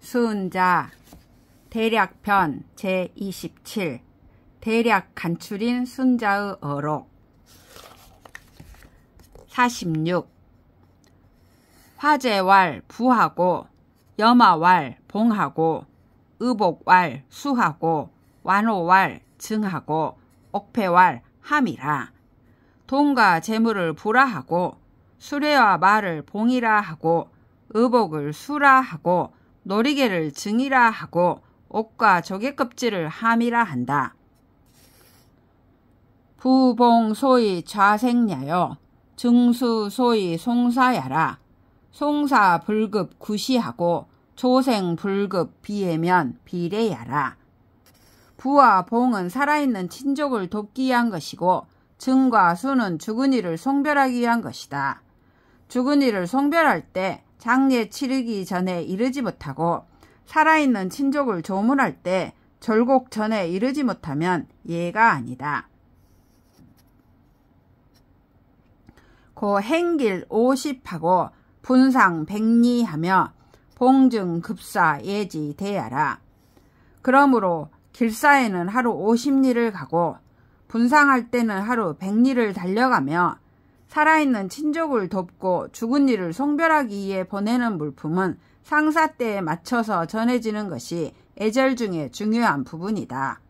수은자 대략편 제27 대략 간추린 순자의 어록 46. 화제왈 부하고 염화왈 봉하고 의복왈 수하고 완호왈 증하고 옥패왈 함이라. 돈과 재물을 부라하고 수레와 말을 봉이라 하고 의복을 수라 하고 놀이개를 증이라 하고 옥과 조개껍질을 함이라 한다. 부봉 소위 좌생야여 증수 소위 송사야라. 송사 불급 구시하고 조생 불급 비해면 비례야라. 부와 봉은 살아있는 친족을 돕기 위한 것이고 증과 수는 죽은 이를 송별하기 위한 것이다. 죽은 이를 송별할 때 장례 치르기 전에 이르지 못하고 살아있는 친족을 조문할 때 절곡 전에 이르지 못하면 예가 아니다. 고 행길 50하고 분상 100리하며 봉증 급사 예지 대야라. 그러므로 길사에는 하루 50리를 가고 분상할 때는 하루 100리를 달려가며 살아있는 친족을 돕고 죽은 이를 송별하기 위해 보내는 물품은 상사 때에 맞춰서 전해지는 것이 애절 중에 중요한 부분이다.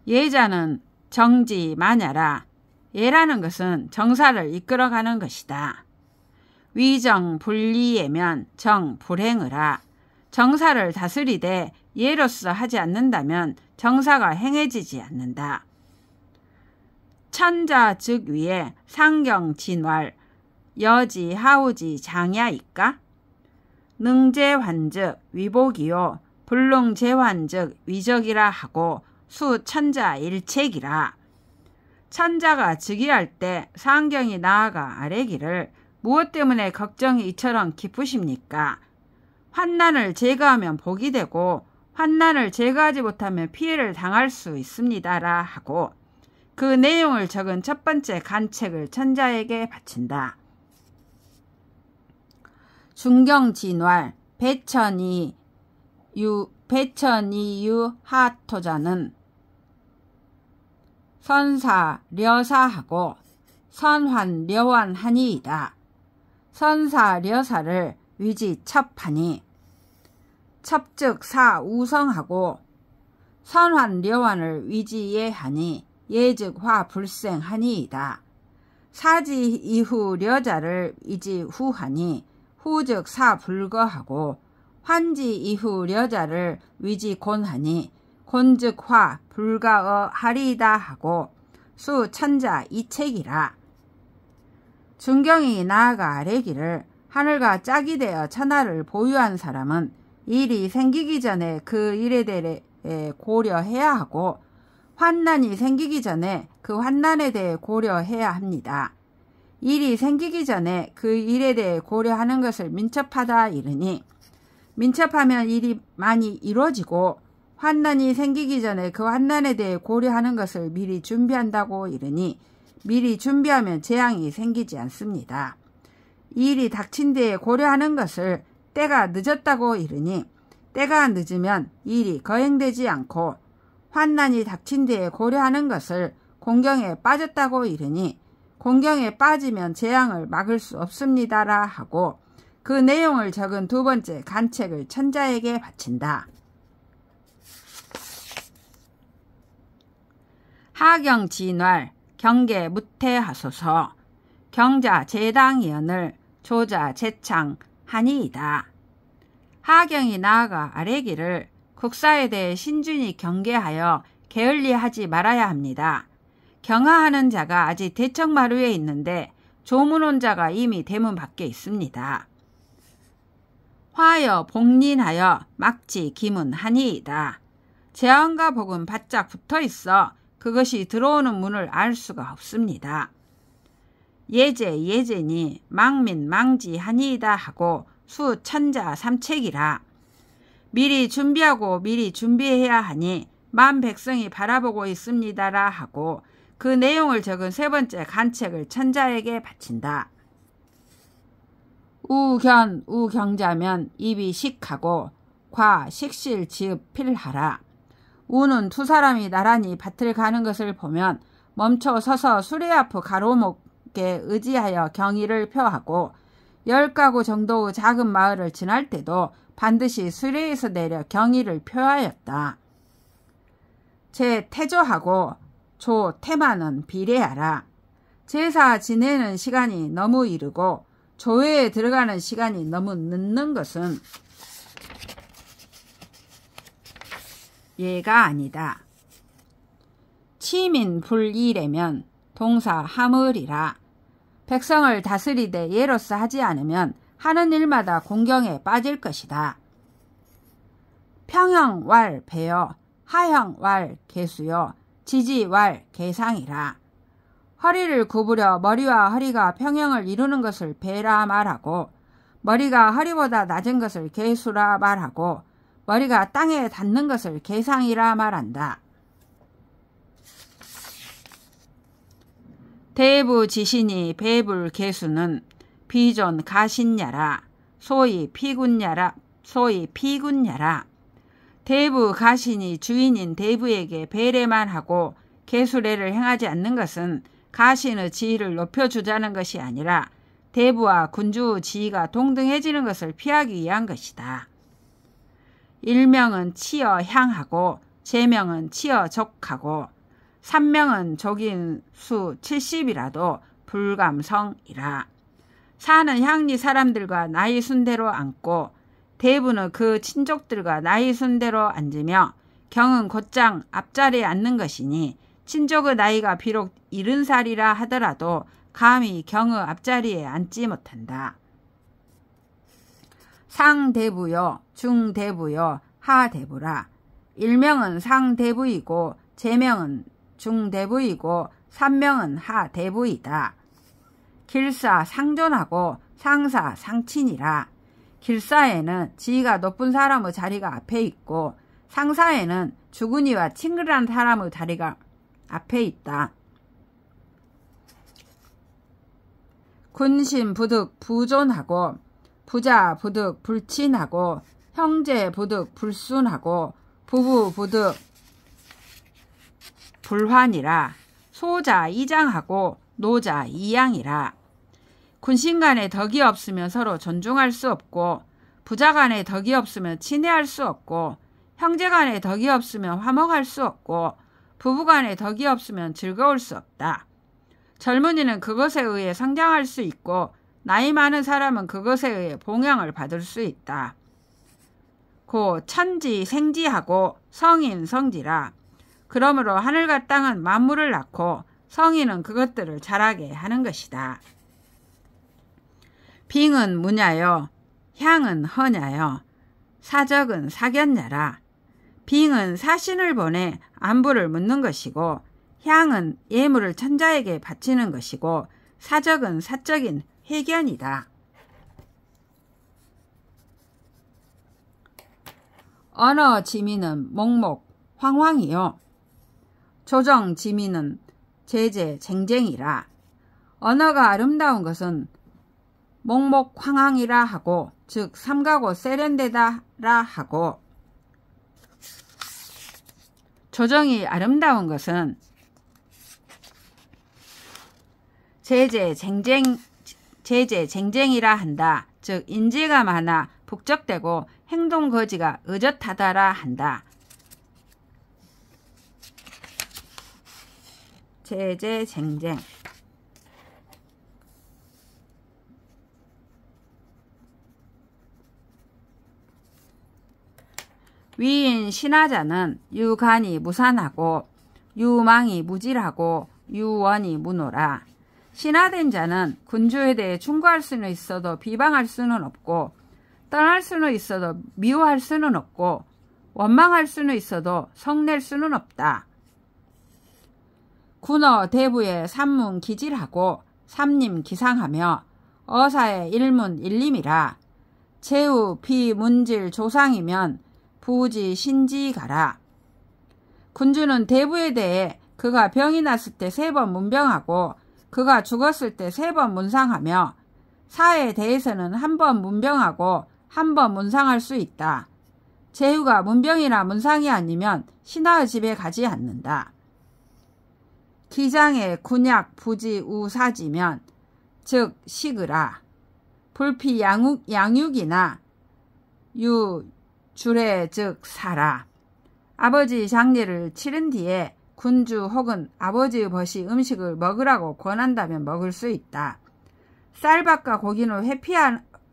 예자는 정지 마냐라. 예라는 것은 정사를 이끌어가는 것이다. 위정 불리예면 정 불행으라. 정사를 다스리되 예로서 하지 않는다면 정사가 행해지지 않는다. 천자 즉 위에 상경 진왈 여지 하우지 장야이까? 능제환즉 위복이요 불능제환즉 위적이라 하고 수 천자 일책이라. 천자가 즉위할 때 상경이 나아가 아뢰기를 무엇 때문에 걱정이 이처럼 깊으십니까? 환난을 제거하면 복이 되고 환난을 제거하지 못하면 피해를 당할 수 있습니다라 하고 그 내용을 적은 첫 번째 간책을 천자에게 바친다. 중경진왈 배천이유 하토자는 선사 려사하고 선환 려완하니이다. 선사 려사를 위지 첩하니 첩즉 사 우성하고 선환 려완을 위지예하니 예즉 화 불생하니이다. 사지 이후 려자를 위지 후하니 후즉 사 불거하고 환지 이후 려자를 위지 곤하니 곤즉 화 불가어 하리이다 하고 수 천자 이책이라. 중경이 나아가 아뢰기를 하늘과 짝이 되어 천하를 보유한 사람은 일이 생기기 전에 그 일에 대해 고려해야 하고 환난이 생기기 전에 그 환난에 대해 고려해야 합니다. 일이 생기기 전에 그 일에 대해 고려하는 것을 민첩하다 이르니 민첩하면 일이 많이 이루어지고 환난이 생기기 전에 그 환난에 대해 고려하는 것을 미리 준비한다고 이르니 미리 준비하면 재앙이 생기지 않습니다. 일이 닥친 데에 고려하는 것을 때가 늦었다고 이르니 때가 늦으면 일이 거행되지 않고 환난이 닥친 데에 고려하는 것을 공경에 빠졌다고 이르니 공경에 빠지면 재앙을 막을 수 없습니다라 하고 그 내용을 적은 두 번째 간책을 천자에게 바친다. 하경진왈 경계 무태하소서 경자 제당이언을 조자 제창 하니이다. 하경이 나아가 아뢰기를 국사에 대해 신중히 경계하여 게을리하지 말아야 합니다. 경하하는 자가 아직 대청마루에 있는데 조문혼자가 이미 대문 밖에 있습니다. 화여 복린하여 막지 기문하니이다. 재앙과 복은 바짝 붙어있어 그것이 들어오는 문을 알 수가 없습니다. 예제니 망민 망지하니이다 하고 수 천자 삼책이라. 미리 준비하고 미리 준비해야 하니 만 백성이 바라보고 있습니다라 하고 그 내용을 적은 세 번째 간책을 천자에게 바친다. 우견 우경자면 입이 식하고 과 식실 지읍 필하라. 우는 두 사람이 나란히 밭을 가는 것을 보면 멈춰 서서 수레앞 가로목에 의지하여 경의를 표하고 10가구 정도의 작은 마을을 지날 때도 반드시 수레에서 내려 경의를 표하였다. 제 태조하고 조 태만은 비례하라. 제사 지내는 시간이 너무 이르고 조회에 들어가는 시간이 너무 늦는 것은 예가 아니다. 치민 불이래면 동사 하물이라. 백성을 다스리되 예로서 하지 않으면 하는 일마다 공경에 빠질 것이다. 평형 왈 배여 하형 왈 개수여 지지 왈 개상이라. 허리를 구부려 머리와 허리가 평형을 이루는 것을 배라 말하고 머리가 허리보다 낮은 것을 개수라 말하고 머리가 땅에 닿는 것을 개상이라 말한다. 대부 지신이 배불 개수는 비존 가신야라. 소위 피군야라. 대부 가신이 주인인 대부에게 배례만 하고 개수례를 행하지 않는 것은 가신의 지위를 높여주자는 것이 아니라 대부와 군주의 지위가 동등해지는 것을 피하기 위한 것이다. 일명은 치어 향하고 제명은 치어 적하고 삼명은 적인 수 70이라도 불감성이라. 사는 향리 사람들과 나이 순대로 앉고 대부는 그 친족들과 나이 순대로 앉으며 경은 곧장 앞자리에 앉는 것이니 친족의 나이가 비록 70살이라 하더라도 감히 경의 앞자리에 앉지 못한다. 상대부요 중대부요 하대부라. 일명은 상대부이고 제명은 중대부이고 삼명은 하대부이다. 길사 상존하고 상사 상친이라. 길사에는 지위가 높은 사람의 자리가 앞에 있고 상사에는 주군이와 친근한 사람의 자리가 앞에 있다. 군신 부득 부존하고 부자 부득 불친하고 형제 부득 불순하고 부부 부득 불환이라. 소자 이장하고 노자 이양이라. 군신 간에 덕이 없으면 서로 존중할 수 없고 부자 간에 덕이 없으면 친애할 수 없고 형제 간에 덕이 없으면 화목할 수 없고 부부 간에 덕이 없으면 즐거울 수 없다. 젊은이는 그것에 의해 성장할 수 있고 나이 많은 사람은 그것에 의해 봉양을 받을 수 있다. 고 천지 생지하고 성인 성지라. 그러므로 하늘과 땅은 만물을 낳고 성인은 그것들을 자라게 하는 것이다. 빙은 무냐여 향은 허냐여 사적은 사견냐라. 빙은 사신을 보내 안부를 묻는 것이고 향은 예물을 천자에게 바치는 것이고 사적은 사적인 회견이다. 언어 지미는 목목 황황이요 조정 지미는 제제 쟁쟁이라. 언어가 아름다운 것은 목목 황황이라 하고 즉 삼가고 세련되다라 하고 조정이 아름다운 것은 제제 쟁쟁이라 한다. 즉 인재가 많아 북적대고 행동거지가 의젓하다라 한다. 제제 쟁쟁 위인 신하자는 유간이 무산하고 유망이 무질하고 유원이 무노라. 신하된 자는 군주에 대해 충고할 수는 있어도 비방할 수는 없고 떠날 수는 있어도 미워할 수는 없고 원망할 수는 있어도 성낼 수는 없다. 군어 대부에 삼문 기질하고 삼림 기상하며 어사의 일문 일림이라. 제우 비문질 조상이면 부지 신지가라. 군주는 대부에 대해 그가 병이 났을 때 3번 문병하고 그가 죽었을 때 3번 문상하며 사에 대해서는 한 번 문병하고 한 번 문상할 수 있다. 제후가 문병이나 문상이 아니면 신하의 집에 가지 않는다. 기장에 군약 부지 우사지면 즉 식으라. 불피 양육이나 줄에 즉 사라. 아버지 장례를 치른 뒤에 군주 혹은 아버지의 벗이 음식을 먹으라고 권한다면 먹을 수 있다. 쌀밥과 고기는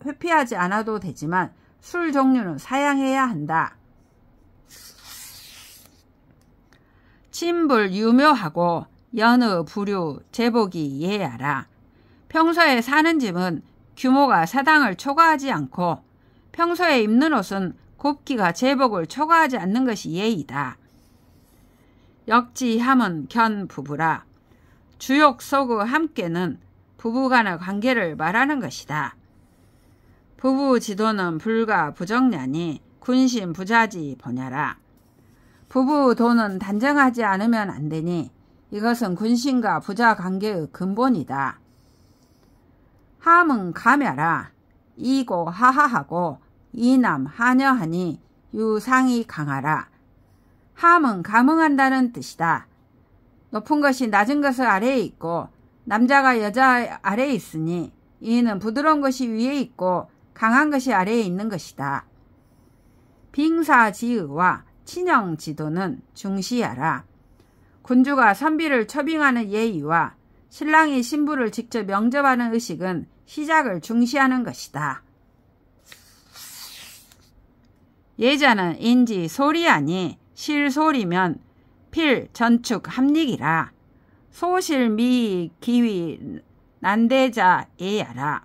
회피하지 않아도 되지만 술 종류는 사양해야 한다. 친불 유묘하고 연의 부류 제복이 예하라. 평소에 사는 집은 규모가 사당을 초과하지 않고 평소에 입는 옷은 곱기가 제복을 초과하지 않는 것이 예의다. 역지함은 견 부부라. 주욕 속의 함께는 부부간의 관계를 말하는 것이다. 부부 지도는 불가 부정냐니 군신 부자지 보냐라. 부부 도는 단정하지 않으면 안 되니 이것은 군신과 부자 관계의 근본이다. 함은 가며라. 이고 하하하고 이남 하녀하니 유상이 강하라. 함은 감응한다는 뜻이다. 높은 것이 낮은 것을 아래에 있고 남자가 여자 아래에 있으니 이는 부드러운 것이 위에 있고 강한 것이 아래에 있는 것이다. 빙사지의와 친형지도는 중시하라. 군주가 선비를 초빙하는 예의와 신랑이 신부를 직접 영접하는 의식은 시작을 중시하는 것이다. 예자는 인지 소리아니 실소리면 필 전축 합릭이라. 소실 미 기위 난대자 예야라.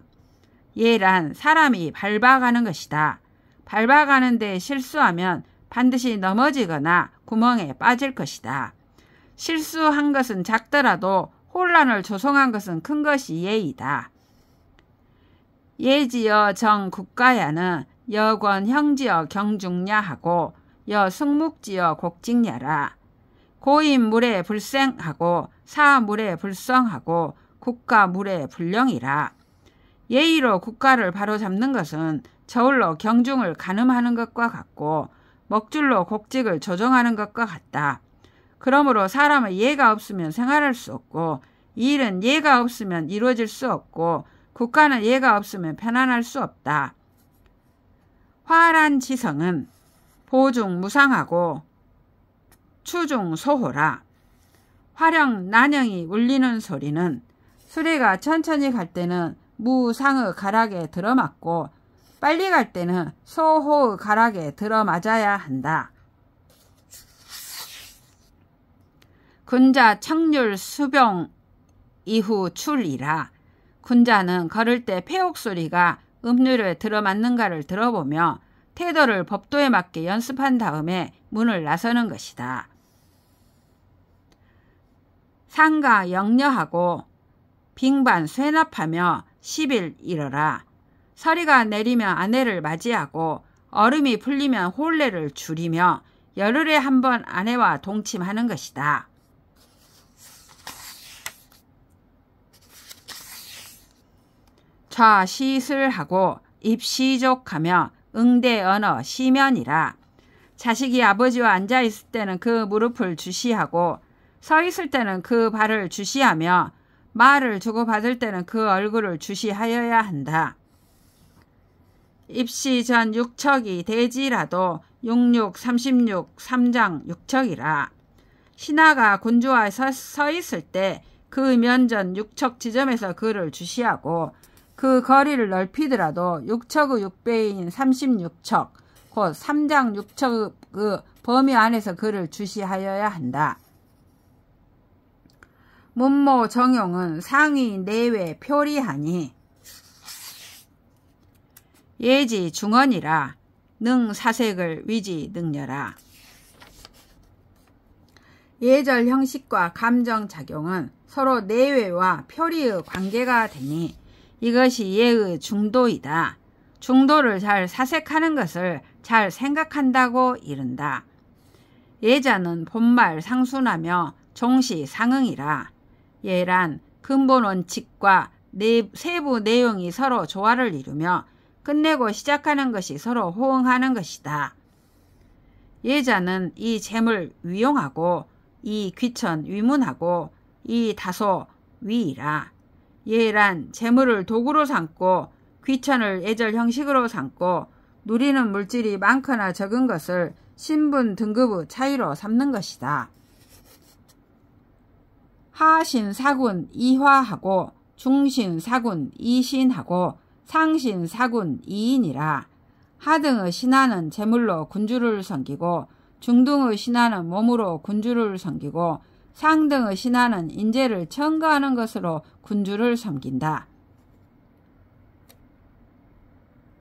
예란 사람이 밟아가는 것이다. 밟아가는데 실수하면 반드시 넘어지거나 구멍에 빠질 것이다. 실수한 것은 작더라도 혼란을 조성한 것은 큰 것이 예이다. 예지여 정 국가야는 여권 형지여 경중야하고 여승묵지여 곡직야라. 고인 물에 불생하고 사 물에 불성하고 국가 물에 불령이라. 예의로 국가를 바로잡는 것은 저울로 경중을 가늠하는 것과 같고 먹줄로 곡직을 조정하는 것과 같다. 그러므로 사람은 예가 없으면 생활할 수 없고 일은 예가 없으면 이루어질 수 없고 국가는 예가 없으면 편안할 수 없다. 화란 지성은 보중 무상하고 추중 소호라. 화령 난영이 울리는 소리는 수레가 천천히 갈 때는 무상의 가락에 들어맞고 빨리 갈 때는 소호의 가락에 들어맞아야 한다. 군자 청률 수병 이후 출이라. 군자는 걸을 때 폐옥 소리가 음률에 들어맞는가를 들어보며 태도를 법도에 맞게 연습한 다음에 문을 나서는 것이다. 상가 영려하고 빙반 쇠납하며 10일 이르라. 서리가 내리면 아내를 맞이하고 얼음이 풀리면 혼례를 줄이며 열흘에 한 번 아내와 동침하는 것이다. 좌시슬하고 입시족하며 응대언어 시면이라. 자식이 아버지와 앉아있을 때는 그 무릎을 주시하고 서 있을 때는 그 발을 주시하며 말을 주고받을 때는 그 얼굴을 주시하여야 한다. 입시 전 6척이 대지라도 66, 36, 3장 6척이라. 신하가 군주와 서 있을 때 그 면전 6척 지점에서 그를 주시하고 그 거리를 넓히더라도 6척의 6배인 36척 곧 3장 6척의 그 범위 안에서 그를 주시하여야 한다. 문모 정용은 상위 내외 표리하니 예지 중언이라. 능 사색을 위지 능려라. 예절 형식과 감정 작용은 서로 내외와 표리의 관계가 되니 이것이 예의 중도이다. 중도를 잘 사색하는 것을 잘 생각한다고 이른다. 예자는 본말 상순하며 종시 상응이라. 예란 근본 원칙과 세부 내용이 서로 조화를 이루며 끝내고 시작하는 것이 서로 호응하는 것이다. 예자는 이 재물 위용하고 이 귀천 위문하고 이 다소 위이라. 예란 재물을 도구로 삼고 귀천을 예절 형식으로 삼고 누리는 물질이 많거나 적은 것을 신분 등급의 차이로 삼는 것이다. 하신 사군 이화하고 중신 사군 이신하고 상신 사군 이인이라. 하등의 신하는 재물로 군주를 섬기고 중등의 신하는 몸으로 군주를 섬기고 상등의 신하는 인재를 첨가하는 것으로 군주를 섬긴다.